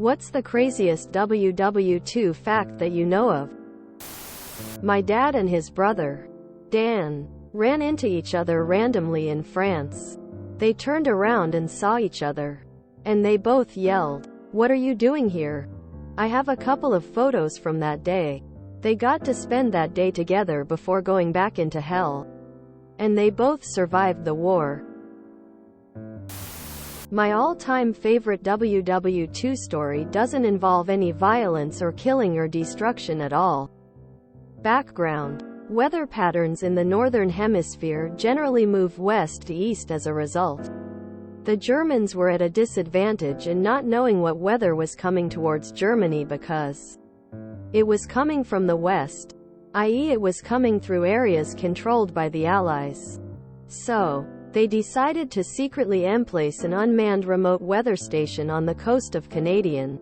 What's the craziest WW2 fact that you know of? My dad and his brother, Dan, ran into each other randomly in France. They turned around and saw each other. And they both yelled, "What are you doing here?" I have a couple of photos from that day. They got to spend that day together before going back into hell. And they both survived the war. My all-time favorite WW2 story doesn't involve any violence or killing or destruction at all. Background: weather patterns in the northern hemisphere generally move west to east as a result. The Germans were at a disadvantage in not knowing what weather was coming towards Germany because it was coming from the west, i.e. it was coming through areas controlled by the Allies. So, they decided to secretly emplace an unmanned remote weather station on the coast of Canadian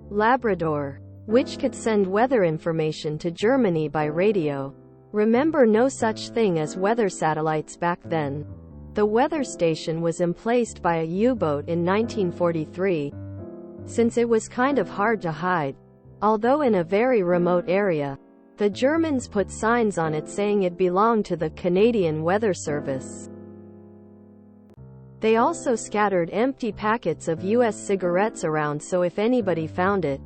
Labrador, which could send weather information to Germany by radio. Remember, no such thing as weather satellites back then. The weather station was emplaced by a U-boat in 1943. Since it was kind of hard to hide, although in a very remote area, the Germans put signs on it saying it belonged to the Canadian Weather Service. They also scattered empty packets of U.S. cigarettes around, so if anybody found it,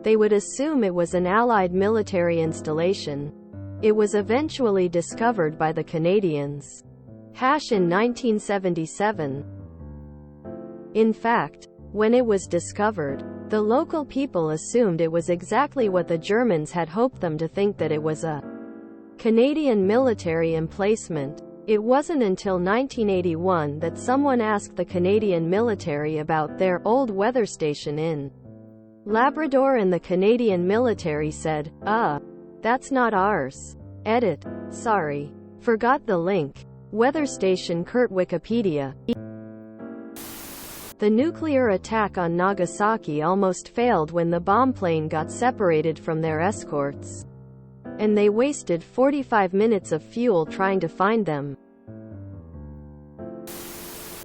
they would assume it was an Allied military installation. It was eventually discovered by the Canadians in 1977. In fact, when it was discovered, the local people assumed it was exactly what the Germans had hoped them to think, that it was a Canadian military emplacement. It wasn't until 1981 that someone asked the Canadian military about their old weather station in Labrador, and the Canadian military said, that's not ours. Edit. Sorry. Forgot the link. Weather station Kurt Wikipedia. The nuclear attack on Nagasaki almost failed when the bomb plane got separated from their escorts. And they wasted 45 minutes of fuel trying to find them.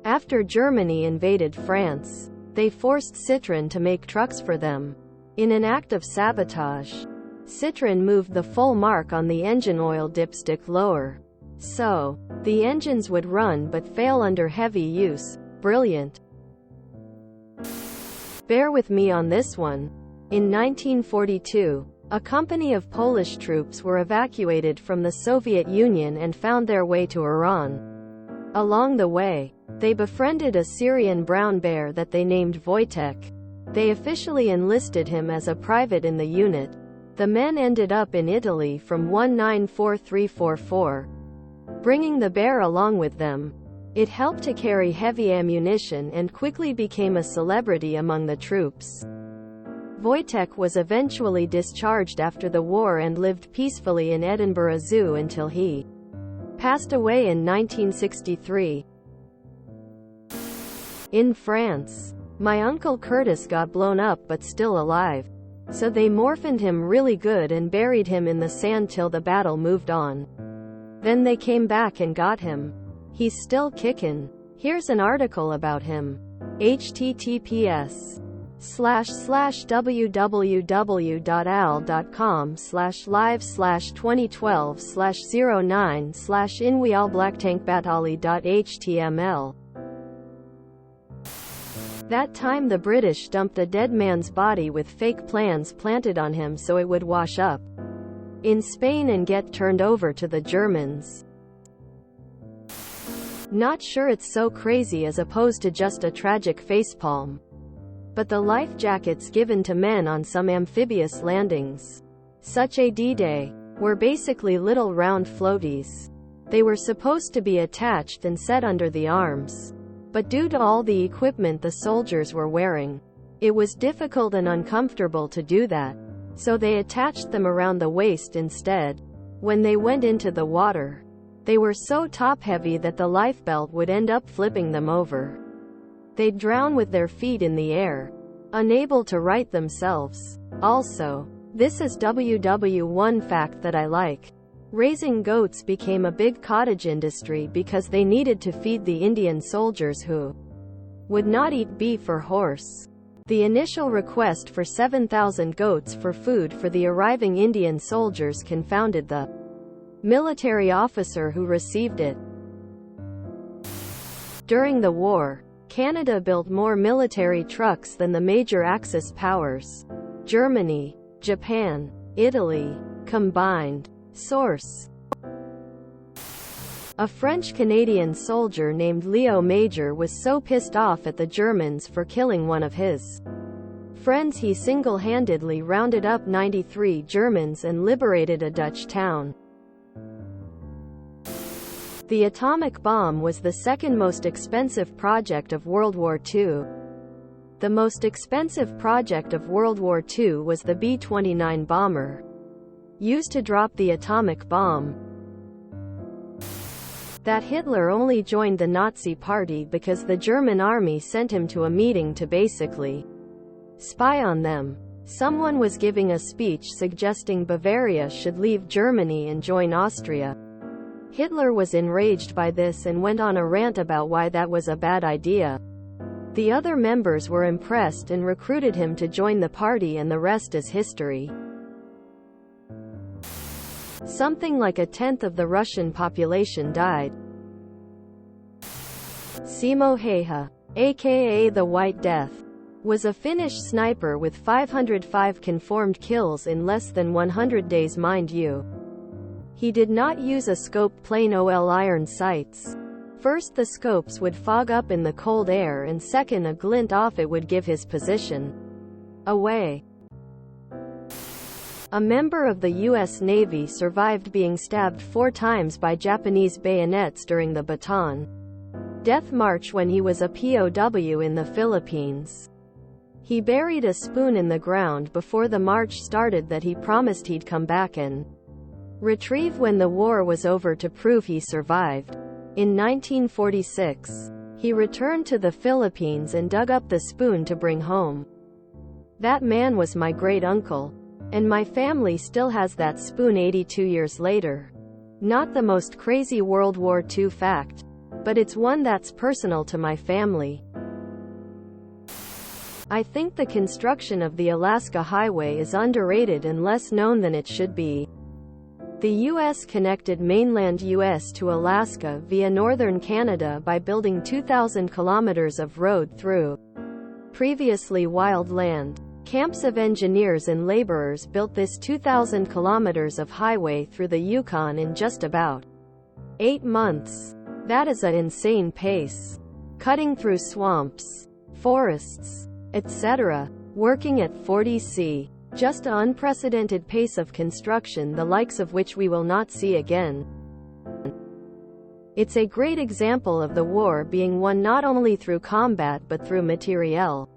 After Germany invaded France, they forced Citroën to make trucks for them. In an act of sabotage, Citroën moved the full mark on the engine oil dipstick lower. So, the engines would run but fail under heavy use. Brilliant. Bear with me on this one. In 1942, a company of Polish troops were evacuated from the Soviet Union and found their way to Iran. Along the way, they befriended a Syrian brown bear that they named Wojtek. They officially enlisted him as a private in the unit. The men ended up in Italy from 1943-44, bringing the bear along with them. It helped to carry heavy ammunition and quickly became a celebrity among the troops. Wojtek was eventually discharged after the war and lived peacefully in Edinburgh Zoo until he passed away in 1963. In France, my uncle Curtis got blown up but still alive. So they morphined him really good and buried him in the sand till the battle moved on. Then they came back and got him. He's still kickin'. Here's an article about him. https://www.al.com/live/2012/09/inweallblacktankbatali.html. That time the British dumped a dead man's body with fake plans planted on him so it would wash up in Spain and get turned over to the Germans. Not sure it's so crazy as opposed to just a tragic facepalm. But the life jackets given to men on some amphibious landings, such as D-Day, were basically little round floaties. They were supposed to be attached and set under the arms. But due to all the equipment the soldiers were wearing, it was difficult and uncomfortable to do that. So they attached them around the waist instead. When they went into the water, they were so top-heavy that the lifebelt would end up flipping them over. They'd drown with their feet in the air, unable to right themselves. Also, this is WW1 fact that I like. Raising goats became a big cottage industry because they needed to feed the Indian soldiers who would not eat beef or horse. The initial request for 7,000 goats for food for the arriving Indian soldiers confounded the military officer who received it. During the war, Canada built more military trucks than the major Axis powers, Germany, Japan, Italy, combined. Source: a French-Canadian soldier named Leo Major was so pissed off at the Germans for killing one of his friends he single-handedly rounded up 93 Germans and liberated a Dutch town. The atomic bomb was the second most expensive project of World War II. The most expensive project of World War II was the B-29 bomber, used to drop the atomic bomb. That Hitler only joined the Nazi Party because the German army sent him to a meeting to basically spy on them. Someone was giving a speech suggesting Bavaria should leave Germany and join Austria. Hitler was enraged by this and went on a rant about why that was a bad idea. The other members were impressed and recruited him to join the party, and the rest is history. Something like a tenth of the Russian population died. Simo Häyhä, aka the White Death, was a Finnish sniper with 505 confirmed kills in less than 100 days, mind you. He did not use a scope, plain old iron sights. First, the scopes would fog up in the cold air, and second, a glint off it would give his position away. A member of the U.S. Navy survived being stabbed 4 times by Japanese bayonets during the Bataan Death March when he was a POW in the Philippines. He buried a spoon in the ground before the march started that he promised he'd come back and retrieve when the war was over to prove he survived. In 1946, he returned to the Philippines and dug up the spoon to bring home. That man was my great-uncle, and my family still has that spoon 82 years later. Not the most crazy World War II fact, but it's one that's personal to my family. I think the construction of the Alaska Highway is underrated and less known than it should be. The U.S. connected mainland U.S. to Alaska via northern Canada by building 2,000 kilometers of road through previously wild land. Camps of engineers and laborers built this 2,000 kilometers of highway through the Yukon in just about 8 months. That is an insane pace. Cutting through swamps, forests, etc., working at 40°C. Just an unprecedented pace of construction, the likes of which we will not see again. It's a great example of the war being won not only through combat but through materiel.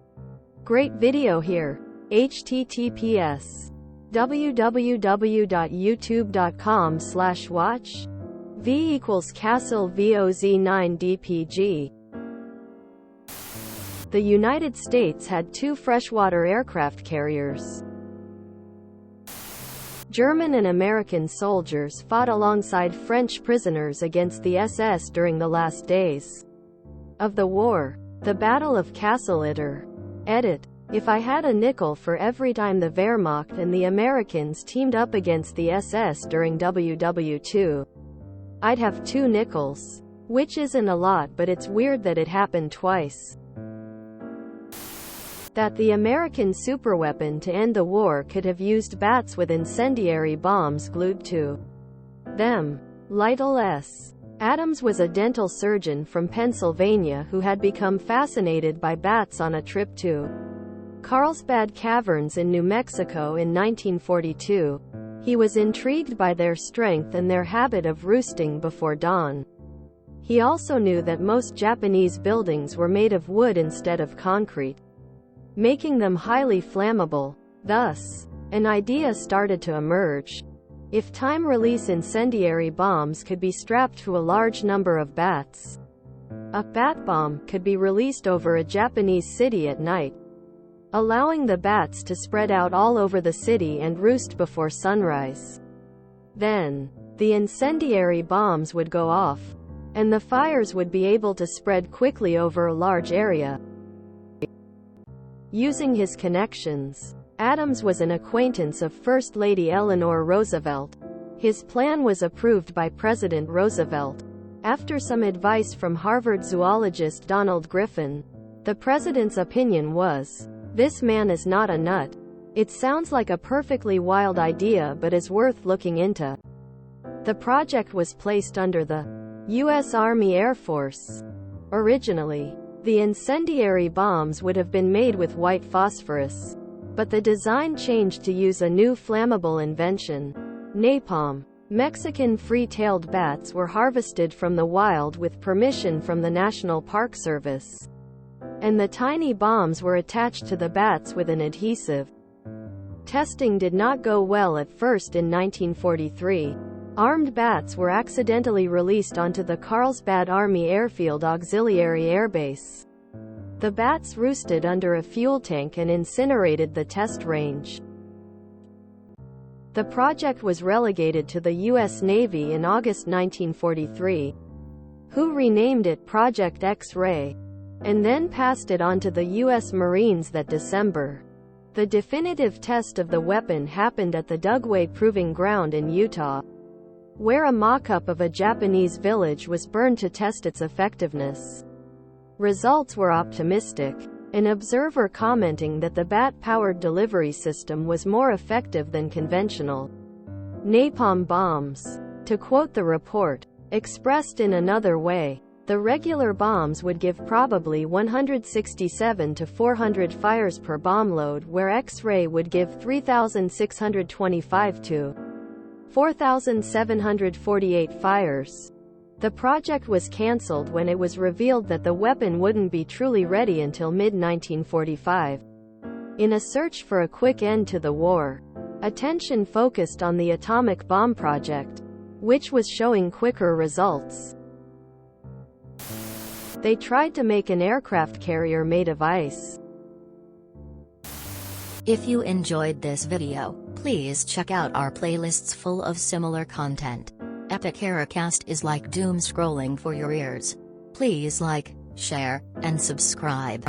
Great video here. https www.youtube.com/watch v equals Castle VOZ9 DPG. The United States had 2 freshwater aircraft carriers. German and American soldiers fought alongside French prisoners against the SS during the last days of the war. The Battle of Kassel-Itter. Edit. If I had a nickel for every time the Wehrmacht and the Americans teamed up against the SS during WW2, I'd have 2 nickels. Which isn't a lot, but it's weird that it happened twice. That the American superweapon to end the war could have used bats with incendiary bombs glued to them. Lytle S. Adams was a dental surgeon from Pennsylvania who had become fascinated by bats on a trip to Carlsbad Caverns in New Mexico in 1942. He was intrigued by their strength and their habit of roosting before dawn. He also knew that most Japanese buildings were made of wood instead of concrete, making them highly flammable. Thus, an idea started to emerge. If time-release incendiary bombs could be strapped to a large number of bats, a bat bomb could be released over a Japanese city at night, allowing the bats to spread out all over the city and roost before sunrise. Then, the incendiary bombs would go off, and the fires would be able to spread quickly over a large area. Using his connections, Adams was an acquaintance of First Lady Eleanor Roosevelt. His plan was approved by President Roosevelt. After some advice from Harvard zoologist Donald Griffin, the president's opinion was, "This man is not a nut. It sounds like a perfectly wild idea but is worth looking into." The project was placed under the U.S. Army Air Force. Originally, the incendiary bombs would have been made with white phosphorus, but the design changed to use a new flammable invention, napalm. Mexican free-tailed bats were harvested from the wild with permission from the National Park Service, and the tiny bombs were attached to the bats with an adhesive. Testing did not go well at first. In 1943, armed bats were accidentally released onto the Carlsbad Army Airfield Auxiliary Air Base. The bats roosted under a fuel tank and incinerated the test range. The project was relegated to the U.S. Navy in August 1943, who renamed it Project X-Ray, and then passed it on to the U.S. Marines that December. The definitive test of the weapon happened at the Dugway Proving Ground in Utah, where a mock-up of a Japanese village was burned to test its effectiveness. Results were optimistic, an observer commenting that the bat-powered delivery system was more effective than conventional napalm bombs. To quote the report, expressed in another way, the regular bombs would give probably 167 to 400 fires per bomb load, where X-ray would give 3,625 to 4,748 fires. The project was cancelled when it was revealed that the weapon wouldn't be truly ready until mid-1945. In a search for a quick end to the war, attention focused on the atomic bomb project, which was showing quicker results. They tried to make an aircraft carrier made of ice. If you enjoyed this video, please check out our playlists full of similar content. Epic Ericast is like doom scrolling for your ears. Please like, share, and subscribe.